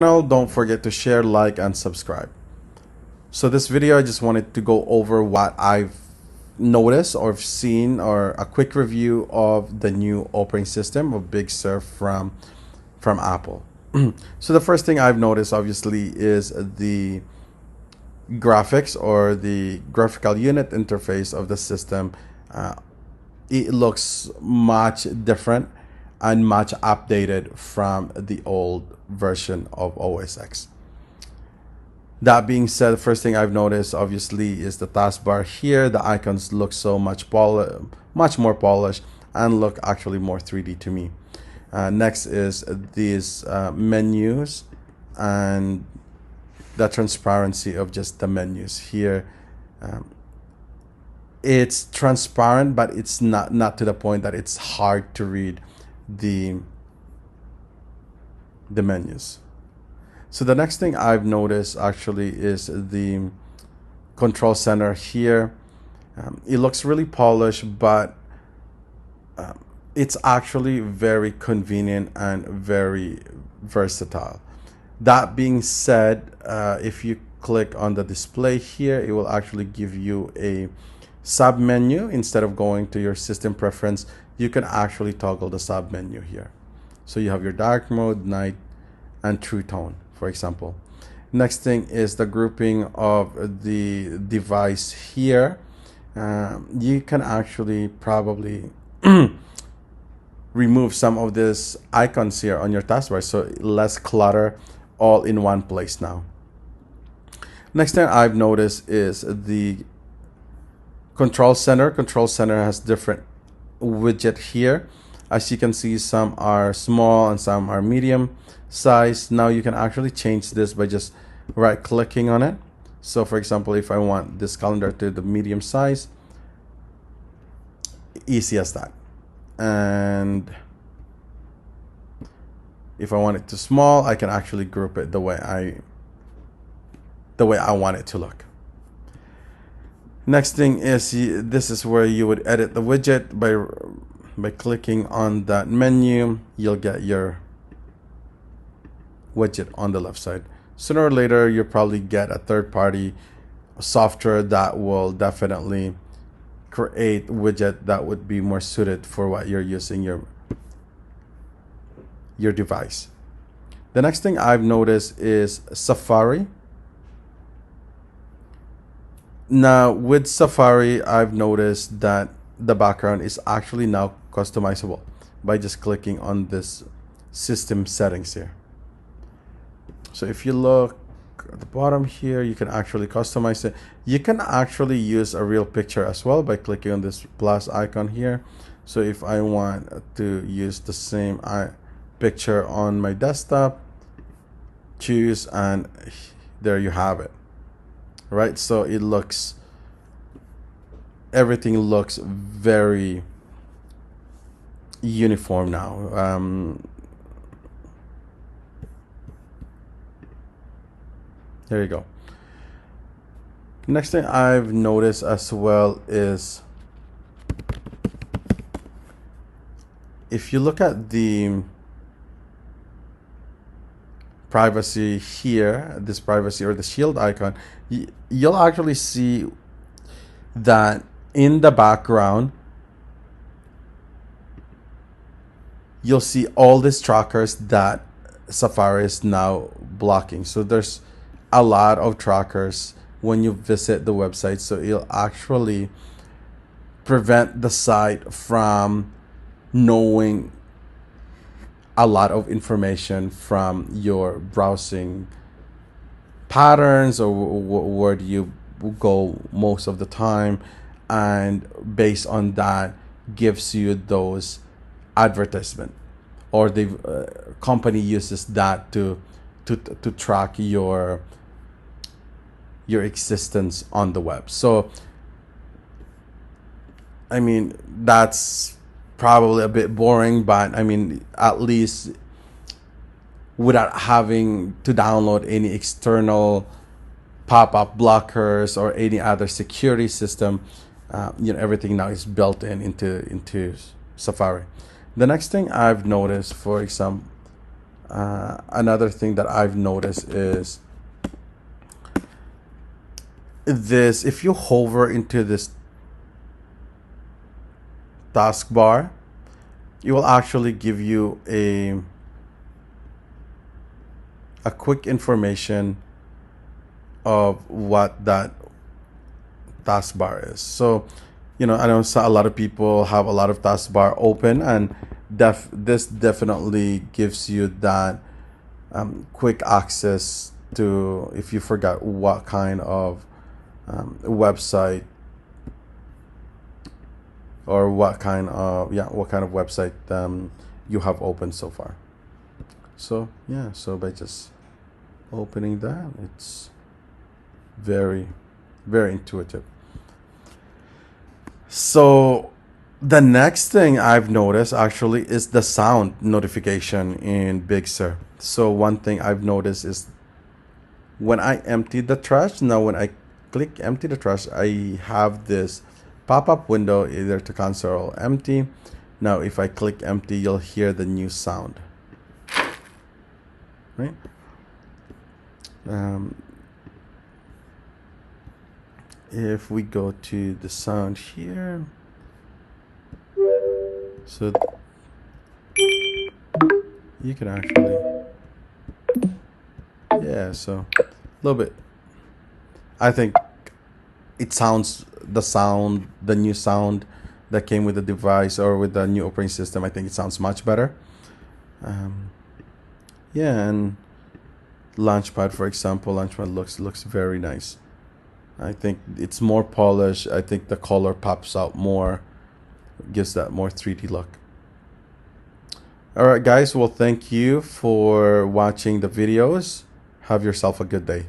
Don't forget to share, like, and subscribe. So this video, I just wanted to go over what I've noticed or seen, or a quick review of the new operating system of Big Sur from Apple. So the first thing I've noticed, obviously, is the graphics or the graphical unit interface of the system. Uh, it looks much different and much updated from the old version of OS X. That being said, the first thing I've noticed, obviously, is the taskbar here. The icons look so much more polished and look actually more 3D to me. Next is these menus and the transparency of just the menus here. It's transparent, but it's not to the point that it's hard to read the menus. So the next thing I've noticed actually is the control center here. It looks really polished, but it's actually very convenient and very versatile. That being said, if you click on the display here, it will actually give you a sub menu. Instead of going to your system preference, you can actually toggle the sub menu here. So you have your dark mode, night, and true tone, for example. Next thing is the grouping of the device here. You can actually probably remove some of these icons here on your taskbar, so less clutter, all in one place now. Next thing I've noticed is the control center. Control center has different widget here. As you can see, some are small and some are medium size. Now you can actually change this by just right clicking on it. So for example, if I want this calendar to the medium size, easy as that. And if I want it to small, I can actually group it the way I want it to look. Next thing is, this is where you would edit the widget by clicking on that menu. You'll get your widget on the left side. Sooner or later, you'll probably get a third-party software that will definitely create widget that would be more suited for what you're using your device. The next thing I've noticed is Safari. Now with Safari, I've noticed that the background is actually now customizable by just clicking on this system settings here. So if you look at the bottom here, you can actually customize it. You can actually use a real picture as well by clicking on this plus icon here. So if I want to use the same picture on my desktop, choose, and there you have it. Right, so everything looks very uniform now. There you go. Next thing I've noticed as well is, if you look at the privacy here, this privacy or the shield icon, you'll actually see that in the background, you'll see all these trackers that Safari is now blocking. So there's a lot of trackers when you visit the website, so it'll actually prevent the site from knowing a lot of information from your browsing patterns, or where do you go most of the time, and based on that gives you those advertisement, or the company uses that to track your existence on the web. So I mean, that's probably a bit boring, but I mean, at least without having to download any external pop-up blockers or any other security system, everything now is built into Safari. The next thing I've noticed, for example, Another thing that I've noticed is this: if you hover into this taskbar, it will actually give you a quick information of what that taskbar is. So, I know a lot of people have a lot of taskbar open, and this definitely gives you that quick access to, if you forgot what kind of website, or what kind of website you have open so far. So yeah, so by just opening that, it's very, very intuitive. So the next thing I've noticed actually is the sound notification in Big Sur. So one thing I've noticed is when I empty the trash, now when I click empty the trash, I have this pop-up window either to cancel or empty. Now if I click empty, you'll hear the new sound, right? If we go to the sound here, so you can actually, yeah, so a little bit. I think it sounds, the new sound that came with the device or with the new operating system, I think it sounds much better. Yeah, and Launchpad, for example, Launchpad looks very nice. I think it's more polished. I think the color pops out more, gives that more 3D look. All right, guys. Well, thank you for watching the videos. Have yourself a good day.